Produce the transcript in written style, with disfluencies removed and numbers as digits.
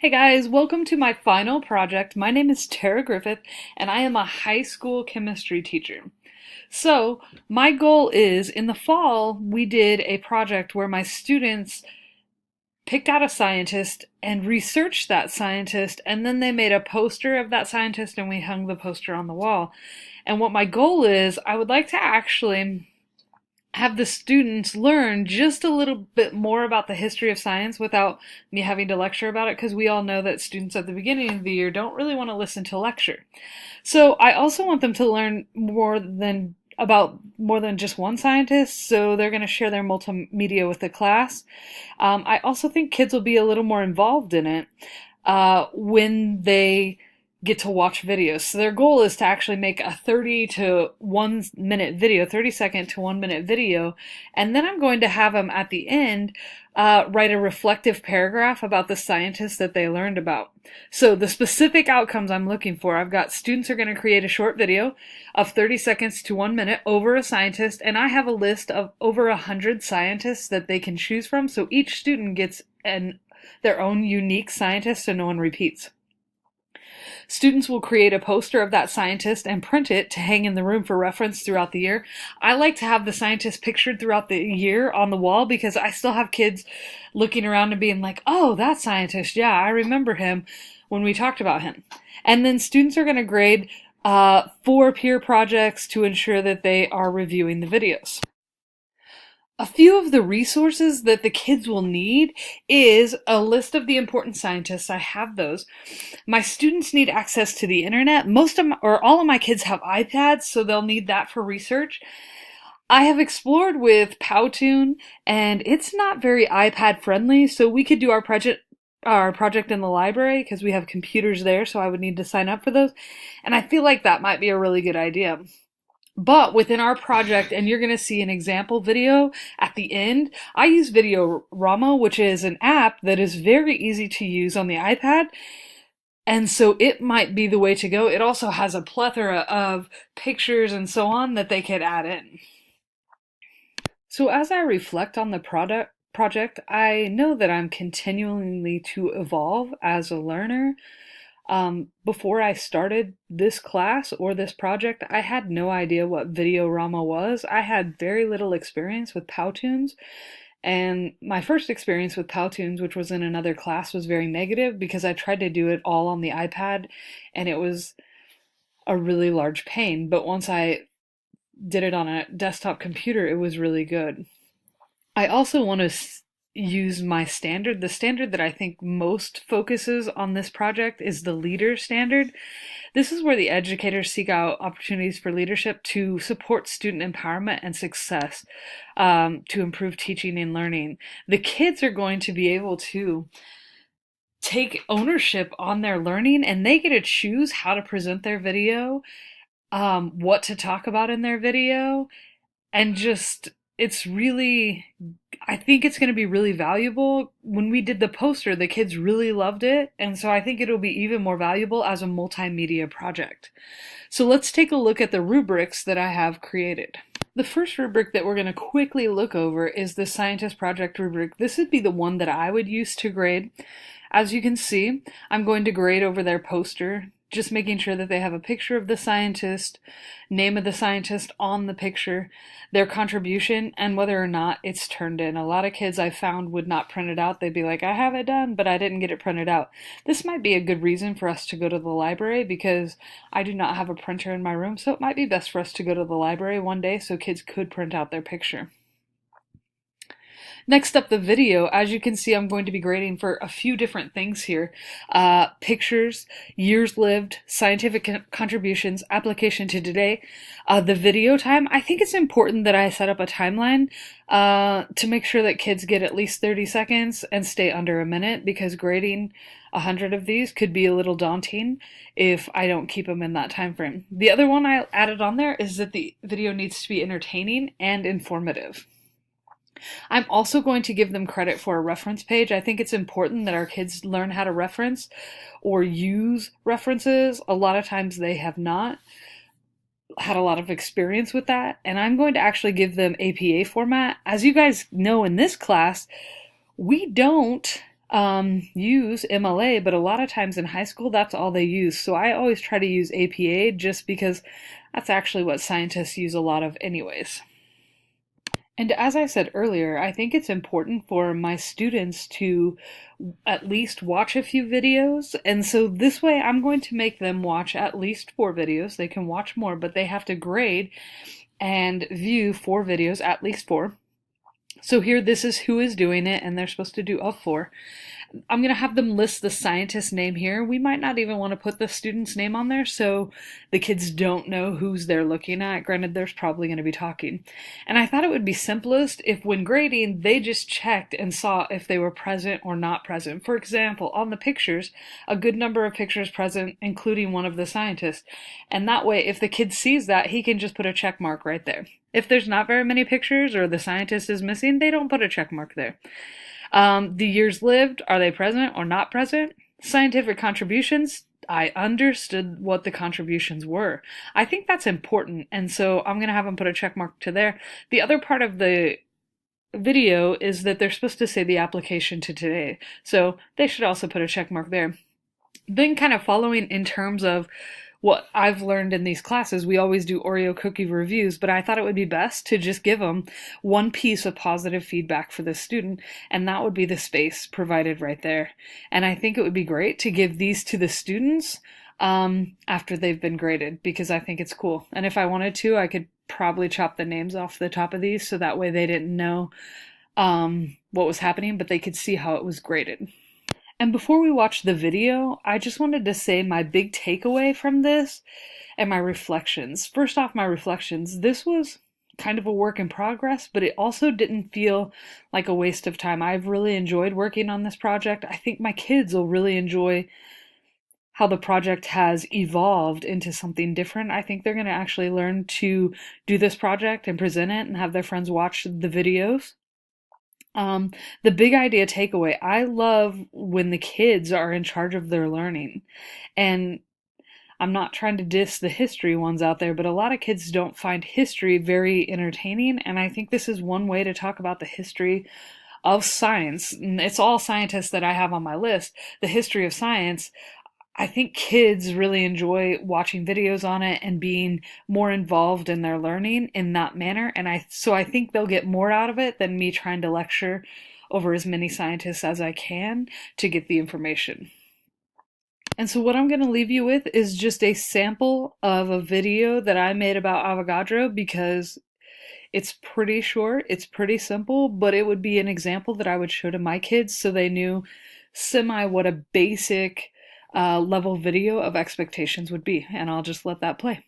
Hey guys, welcome to my final project. My name is Tara Griffith, and I am a high school chemistry teacher. So, my goal is in the fall, we did a project where my students picked out a scientist and researched that scientist, and then they made a poster of that scientist and we hung the poster on the wall. And what my goal is, I would like to actually have the students learn just a little bit more about the history of science without me having to lecture about it, because we all know that students at the beginning of the year don't really want to listen to lecture. So I also want them to learn more than just one scientist, so they're going to share their multimedia with the class. I also think kids will be a little more involved in it when they get to watch videos. So their goal is to actually make a 30 to 1 minute video, 30-second to 1 minute video, and then I'm going to have them at the end write a reflective paragraph about the scientists that they learned about. So the specific outcomes I'm looking for, I've got students are going to create a short video of 30 seconds to 1 minute over a scientist, and I have a list of over 100 scientists that they can choose from, so each student gets their own unique scientist so no one repeats. Students will create a poster of that scientist and print it to hang in the room for reference throughout the year. I like to have the scientist pictured throughout the year on the wall because I still have kids looking around and being like, oh, that scientist, yeah, I remember him when we talked about him. And then students are going to grade 4 peer projects to ensure that they are reviewing the videos. A few of the resources that the kids will need is a list of the important scientists. I have those. My students need access to the internet. All of my kids have iPads, so they'll need that for research. I have explored with Powtoon, and it's not very iPad friendly, so we could do our project in the library because we have computers there, so I would need to sign up for those. And I feel like that might be a really good idea. But within our project, and you're going to see an example video at the end, I use Videorama, which is an app that is very easy to use on the iPad. And so it might be the way to go. It also has a plethora of pictures and so on that they could add in. So as I reflect on the project, I know that I'm continually to evolve as a learner. Before I started this class or this project, I had no idea what Videorama was. I had very little experience with Powtoons, and my first experience with Powtoons, which was in another class, was very negative because I tried to do it all on the iPad, and it was a really large pain. But once I did it on a desktop computer, it was really good. I also want to use my standard. The standard that I think most focuses on this project is the leader standard. This is where the educators seek out opportunities for leadership to support student empowerment and success, to improve teaching and learning. The kids are going to be able to take ownership on their learning, and they get to choose how to present their video, what to talk about in their video, and I think it's going to be really valuable. When we did the poster, the kids really loved it, and so I think it'll be even more valuable as a multimedia project. So let's take a look at the rubrics that I have created. The first rubric that we're going to quickly look over is the scientist project rubric. This would be the one that I would use to grade. As you can see, I'm going to grade over their poster, just making sure that they have a picture of the scientist, name of the scientist on the picture, their contribution, and whether or not it's turned in. A lot of kids I found would not print it out. They'd be like, I have it done, but I didn't get it printed out. This might be a good reason for us to go to the library because I do not have a printer in my room, so it might be best for us to go to the library one day so kids could print out their picture. Next up, the video. As you can see, I'm going to be grading for a few different things here. Pictures, years lived, scientific contributions, application to today. The video time, I think it's important that I set up a timeline to make sure that kids get at least 30 seconds and stay under a minute, because grading 100 of these could be a little daunting if I don't keep them in that time frame. The other one I added on there is that the video needs to be entertaining and informative. I'm also going to give them credit for a reference page. I think it's important that our kids learn how to reference or use references. A lot of times they have not had a lot of experience with that, and I'm going to actually give them APA format. As you guys know, in this class, we don't use MLA, but a lot of times in high school, that's all they use. So I always try to use APA just because that's actually what scientists use a lot of anyways. And as I said earlier, I think it's important for my students to at least watch a few videos. And so this way, I'm going to make them watch at least 4 videos. They can watch more, but they have to grade and view 4 videos, at least 4. So here, this is who is doing it, and they're supposed to do of 4. I'm going to have them list the scientist's name here. We might not even want to put the student's name on there so the kids don't know who's they're looking at. Granted, there's probably going to be talking. And I thought it would be simplest if when grading, they just checked and saw if they were present or not present. For example, on the pictures, a good number of pictures present, including one of the scientists. And that way, if the kid sees that, he can just put a check mark right there. If there's not very many pictures or the scientist is missing, they don't put a check mark there. The years lived, are they present or not present? Scientific contributions, I understood what the contributions were. I think that's important, and so I'm going to have them put a check mark to there. The other part of the video is that they're supposed to say the application to today, so they should also put a check mark there. Then kind of following in terms of what I've learned in these classes, we always do Oreo cookie reviews, but I thought it would be best to just give them one piece of positive feedback for the student, and that would be the space provided right there. And I think it would be great to give these to the students after they've been graded, because I think it's cool. And if I wanted to, I could probably chop the names off the top of these so that way they didn't know what was happening, but they could see how it was graded. And before we watch the video, I just wanted to say my big takeaway from this and my reflections. First off, my reflections. This was kind of a work in progress, but it also didn't feel like a waste of time. I've really enjoyed working on this project. I think my kids will really enjoy how the project has evolved into something different. I think they're going to actually learn to do this project and present it and have their friends watch the videos. The big idea takeaway, I love when the kids are in charge of their learning. And I'm not trying to diss the history ones out there, but a lot of kids don't find history very entertaining. And I think this is one way to talk about the history of science. And it's all scientists that I have on my list. The history of science. I think kids really enjoy watching videos on it and being more involved in their learning in that manner. And so I think they'll get more out of it than me trying to lecture over as many scientists as I can to get the information. And so what I'm going to leave you with is just a sample of a video that I made about Avogadro because it's pretty short, it's pretty simple, but it would be an example that I would show to my kids so they knew semi what a basic level video of expectations would be. And I'll just let that play.